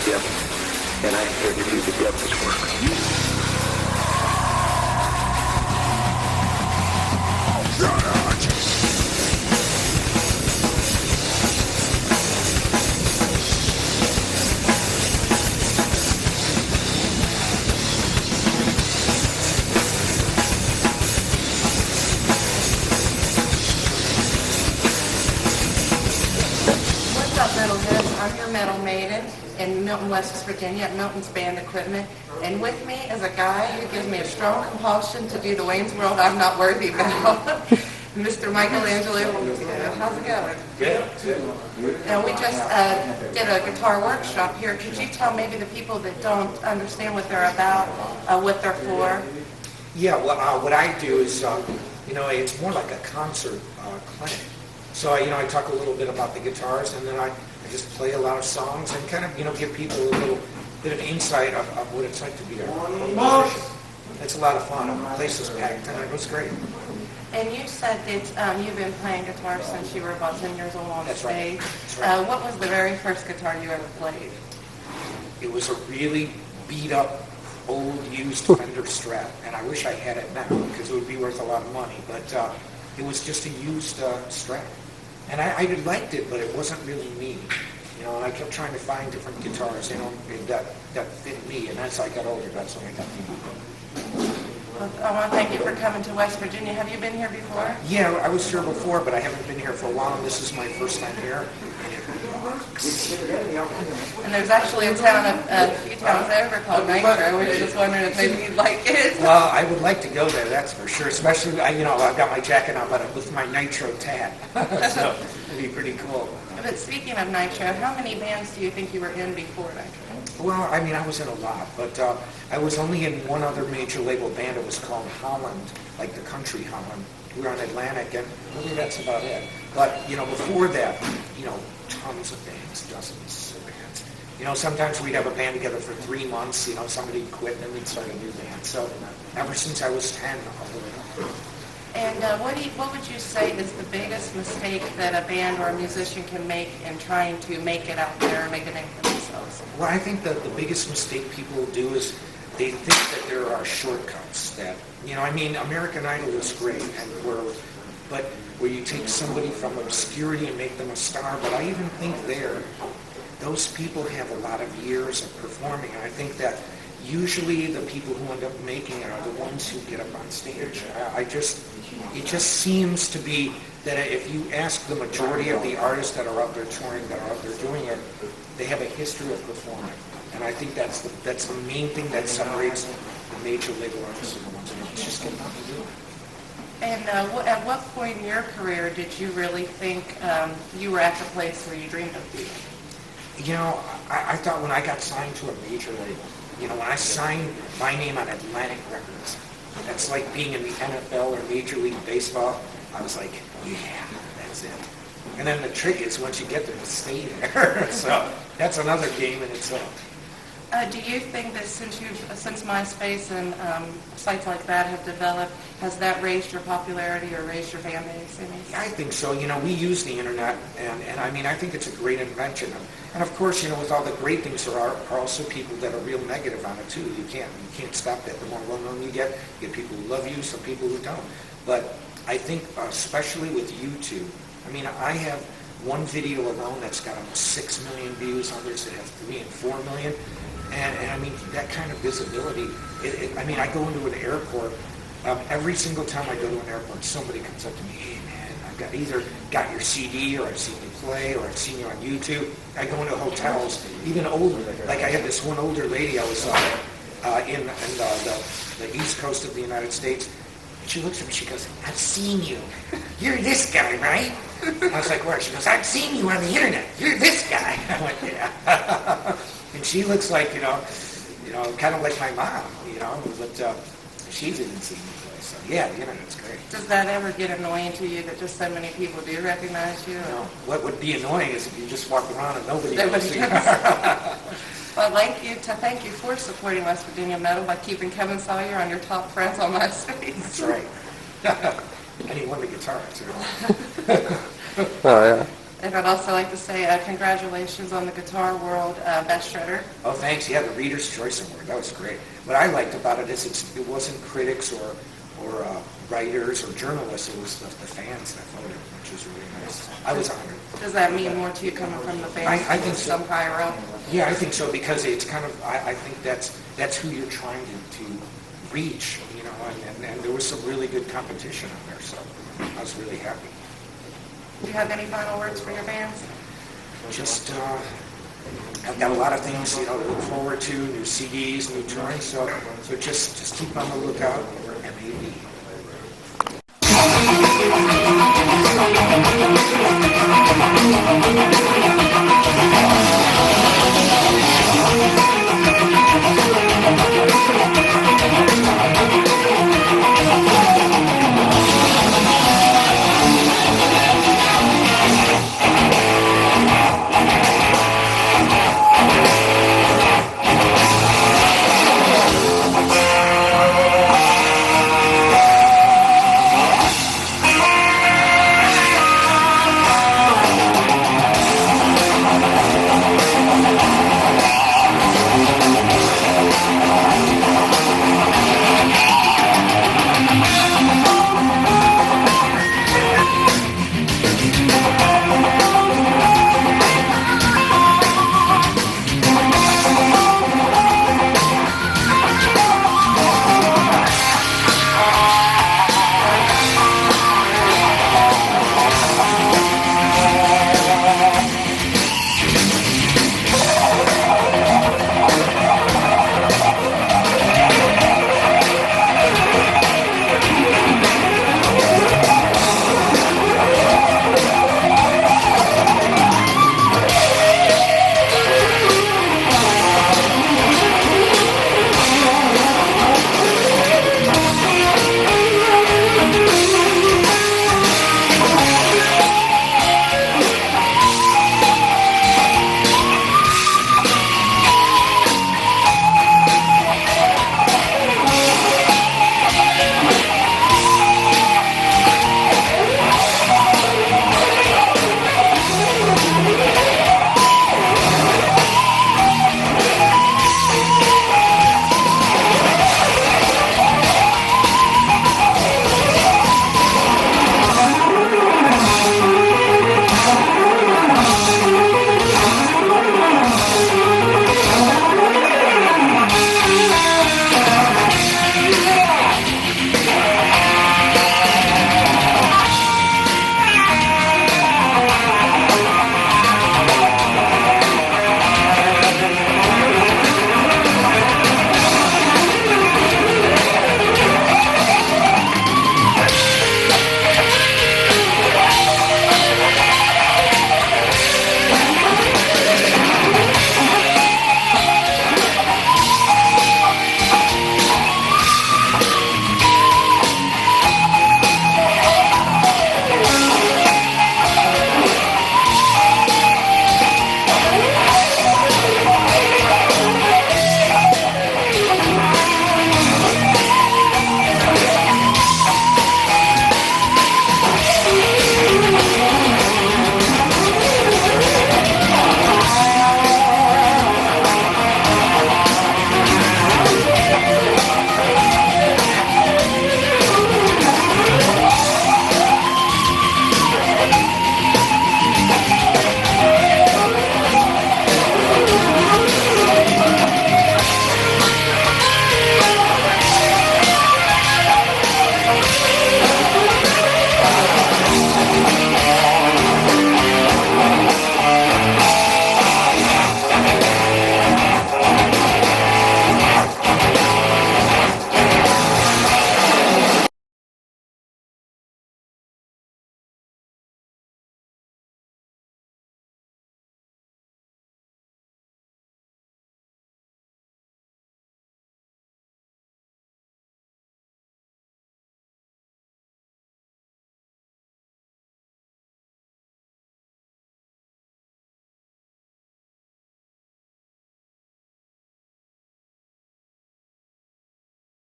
Yep. And I'm here to do the devil's work. I'm your metal Maiden in Milton, West Virginia at Milton's Band Equipment. And with me is a guy who gives me a strong compulsion to do the Wayne's World I'm not worthy about. Mr. Angelo. How's it going? Good. And we just did a guitar workshop here. Could you tell maybe the people that don't understand what they're about, what they're for? Yeah, well, what I do is, it's more like a concert clinic. So, I talk a little bit about the guitars, and then I just play a lot of songs and kind of, give people a little bit of insight of what it's like to be a musician. It's a lot of fun. The place is packed, and it was great. And you said that you've been playing guitar since you were about 10 years old on stage. That's right. What was the very first guitar you ever played? It was a really beat-up, old, used Fender Strat, and I wish I had it now because it would be worth a lot of money. But it was just a used Strat. And I liked it, but it wasn't really me. And I kept trying to find different guitars, that fit me. And as I got older, that's when I got the Well, I want to thank you for coming to West Virginia. Have you been here before? Yeah, I was here before, but I haven't been here for a while. This is my first time here. And there's actually a few towns over called Nitro. We were just wondering if maybe you'd like it. Well, I would like to go there, that's for sure. Especially, I've got my jacket on, but with my Nitro tat. So it'd be pretty cool. But speaking of Nitro, how many bands do you think you were in before Nitro? Well, I was in a lot, but I was only in one other major label band. It was called Holland, like the country Holland. We were on Atlantic, and really that's about it. But, before that, tons of bands, dozens of bands. Sometimes we'd have a band together for 3 months, somebody would quit, and then we'd start a new band. So ever since I was 10, all the way up. And what would you say is the biggest mistake that a band or a musician can make in trying to make it out there or make a name for themselves? Well, I think that the biggest mistake people do is they think that there are shortcuts. That American Idol is great, but where you take somebody from obscurity and make them a star. But I even think those people have a lot of years of performing, and I think that usually the people who end up making it are the ones who get up on stage. It just seems to be that if you ask the majority of the artists that are out there touring, that are out there doing it, they have a history of performing. And I think that's the main thing that separates the major label artists and the ones who just get up and do it. And at what point in your career did you really think you were at the place where you dreamed of being? I thought when I got signed to a major label, when I signed my name on Atlantic Records, that's like being in the NFL or Major League Baseball. I was like, yeah, that's it. And then the trick is once you get there to stay there. So that's another game in itself. Do you think that since MySpace and sites like that have developed, has that raised your popularity or raised your fan base? I think so. We use the internet, and I think it's a great invention. And of course, with all the great things, there are also people that are real negative on it too. You can't stop that. The more well-known you get people who love you, some people who don't. But I think especially with YouTube, I have one video alone that's got almost 6 million views, others that have 3 and 4 million. And that kind of visibility, I go into an airport, every single time I go to an airport, somebody comes up to me, hey man, I've either got your CD, or I've seen you play, or I've seen you on YouTube. I go into hotels, even older, like I had this one older lady, I was in the East Coast of the United States, and she looks at me, she goes, I've seen you. You're this guy, right? I was like, where? She goes, I've seen you on the internet. You're this guy. I went, yeah. And she looks like, kind of like my mom, but she didn't see me play. So, yeah, the internet's great. Does that ever get annoying to you that just so many people do recognize you? No. What would be annoying is if you just walk around and nobody knows you. Well, I'd like to thank you for supporting West Virginia Metal by keeping Kevin Sawyer on your top friends on MySpace. That's right. And he won the guitar, too. Oh, yeah. And I'd also like to say congratulations on the Guitar World Best Shredder. Oh, thanks. Yeah, the Reader's Choice Award. That was great. What I liked about it is it wasn't critics or writers or journalists. It was the fans that voted, which was really nice. I was honored. Does that mean more to you coming from the fans? I think so. Some higher up? Yeah, I think so, because it's kind of, I think that's who you're trying to reach, you know, and there was some really good competition on there, so I was really happy. Do you have any final words for your fans? Just, I've got a lot of things, you know, to look forward to, new CDs, new touring, so just keep on the lookout for MAD.